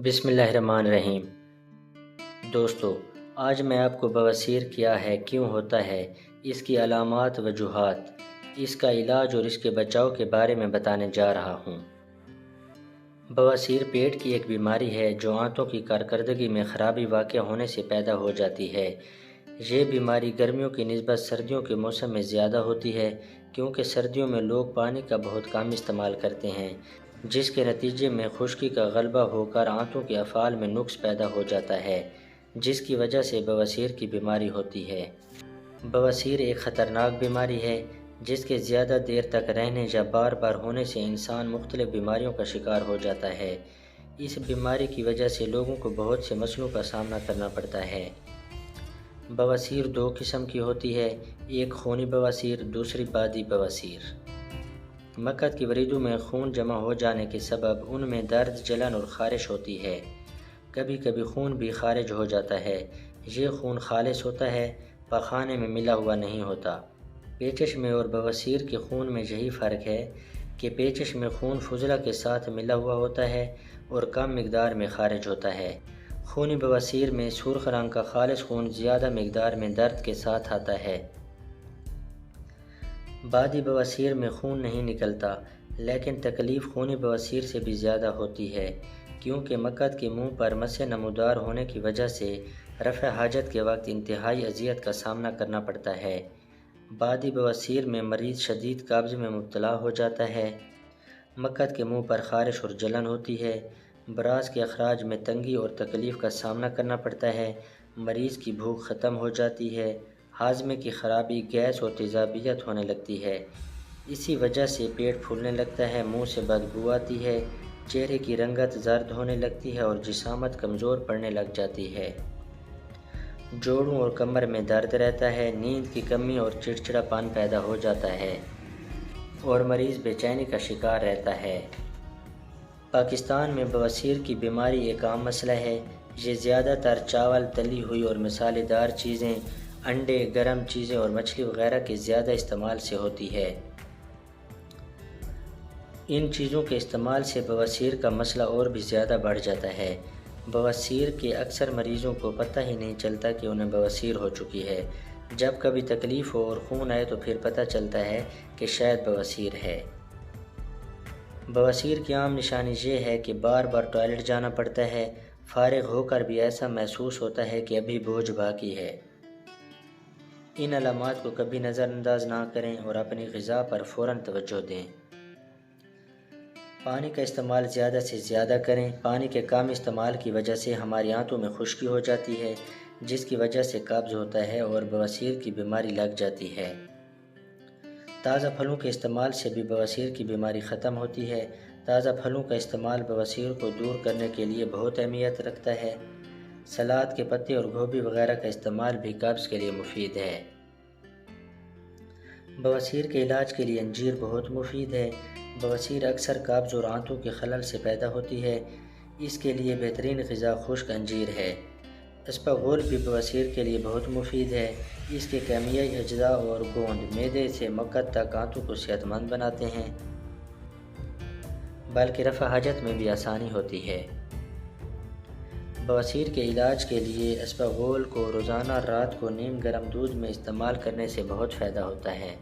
بسم اللہ الرحمن الرحیم۔ دوستو، آج میں آپ کو بواسیر کیا ہے، کیوں ہوتا ہے، اس کی علامات، وجوہات، اس کا علاج اور اس کے بچاؤ کے بارے میں بتانے جا رہا ہوں۔ بواسیر پیٹ کی ایک بیماری ہے جو آنتوں کی کارکردگی میں خرابی واقع ہونے سے پیدا ہو جاتی ہے۔ یہ بیماری گرمیوں کی نسبت سردیوں کے موسم میں زیادہ ہوتی ہے، کیونکہ سردیوں میں لوگ پانی کا بہت کم استعمال کرتے ہیں، جس کے نتیجے میں خشکی کا غلبہ ہو کر آنتوں کے افعال میں نقص پیدا ہو جاتا ہے، جس کی وجہ سے بواسیر کی بیماری ہوتی ہے۔ بواسیر ایک خطرناک بیماری ہے جس کے زیادہ دیر تک رہنے یا بار بار ہونے سے انسان مختلف بیماریوں کا شکار ہو جاتا ہے۔ اس بیماری کی وجہ سے لوگوں کو بہت سے مسئلوں کا سامنا کرنا پڑتا ہے۔ بواسیر دو قسم کی ہوتی ہے، ایک خونی بواسیر، دوسری بادی بواسیر۔ مقعد کی وریدوں میں خون جمع ہو جانے کے سبب ان میں درد، جلن اور خارش ہوتی ہے۔ کبھی کبھی خون بھی خارج ہو جاتا ہے۔ یہ خون خالص ہوتا ہے، پخانے میں ملا ہوا نہیں ہوتا۔ پیچش میں اور بواسیر کے خون میں یہی فرق ہے کہ پیچش میں خون فضلہ کے ساتھ ملا ہوا ہوتا ہے اور کم مقدار میں خارج ہوتا ہے۔ خونی بواسیر میں سرخ رنگ کا خالص خون زیادہ مقدار میں درد کے ساتھ آتا ہے۔ بادی بواسیر میں خون نہیں نکلتا، لیکن تکلیف خونی بواسیر سے بھی زیادہ ہوتی ہے، کیونکہ مقعد کے منہ پر مسیں نمودار ہونے کی وجہ سے رفع حاجت کے وقت انتہائی اذیت کا سامنا کرنا پڑتا ہے۔ بادی بواسیر میں مریض شدید قبض میں مبتلا ہو جاتا ہے۔ مقعد کے منہ پر خارش اور جلن ہوتی ہے، براز کے اخراج میں تنگی اور تکلیف کا سامنا کرنا پڑتا ہے، مریض کی بھوک ختم ہو جاتی ہے، ہاضمے کی خرابی، گیس اور تیزابیت ہونے لگتی ہے۔ اسی وجہ سے پیٹ پھولنے لگتا ہے، منہ سے بدبو آتی ہے، چہرے کی رنگت زرد ہونے لگتی ہے اور جسامت کمزور پڑنے لگ جاتی ہے۔ جوڑوں اور کمر میں درد رہتا ہے، نیند کی کمی اور چڑچڑا پن پیدا ہو جاتا ہے اور مریض بے چینی کا شکار رہتا ہے۔ پاکستان میں بواسیر کی بیماری ایک عام مسئلہ ہے۔ یہ زیادہ تر چاول، تلی ہوئی اور مسالے دار چیزیں، انڈے، گرم چیزیں اور مچھلی وغیرہ کے زیادہ استعمال سے ہوتی ہے۔ ان چیزوں کے استعمال سے بواسیر کا مسئلہ اور بھی زیادہ بڑھ جاتا ہے۔ بواسیر کے اکثر مریضوں کو پتہ ہی نہیں چلتا کہ انہیں بواسیر ہو چکی ہے۔ جب کبھی تکلیف ہو اور خون آئے تو پھر پتہ چلتا ہے کہ شاید بواسیر ہے۔ بواسیر کی عام نشانی یہ ہے کہ بار بار ٹوائلٹ جانا پڑتا ہے، فارغ ہو کر بھی ایسا محسوس ہوتا ہے کہ ابھی بوجھ باقی ہے۔ ان علامات کو کبھی نظر انداز نہ کریں اور اپنی غذا پر فوراً توجہ دیں۔ پانی کا استعمال زیادہ سے زیادہ کریں۔ پانی کے کم استعمال کی وجہ سے ہماری آنتوں میں خشکی ہو جاتی ہے، جس کی وجہ سے قبض ہوتا ہے اور بواسیر کی بیماری لگ جاتی ہے۔ تازہ پھلوں کے استعمال سے بھی بواسیر کی بیماری ختم ہوتی ہے۔ تازہ پھلوں کا استعمال بواسیر کو دور کرنے کے لیے بہت اہمیت رکھتا ہے۔ سلاد کے پتے اور گوبھی وغیرہ کا استعمال بھی قبض کے لیے مفید ہے۔ بواسیر کے علاج کے لیے انجیر بہت مفید ہے۔ بواسیر اکثر قبض اور آنتوں کے خلل سے پیدا ہوتی ہے۔ اس کے لیے بہترین غذا خشک انجیر ہے۔ اسپغول بھی بواسیر کے لیے بہت مفید ہے۔ اس کے کیمیائی اجزاء اور گوند معدے سے مقعد تک آنتوں کو صحت مند بناتے ہیں، بلکہ رفع حاجت میں بھی آسانی ہوتی ہے۔ بواسیر کے علاج کے لیے اسپغول کو روزانہ رات کو نیم گرم دودھ میں استعمال کرنے سے بہت فائدہ ہوتا ہے۔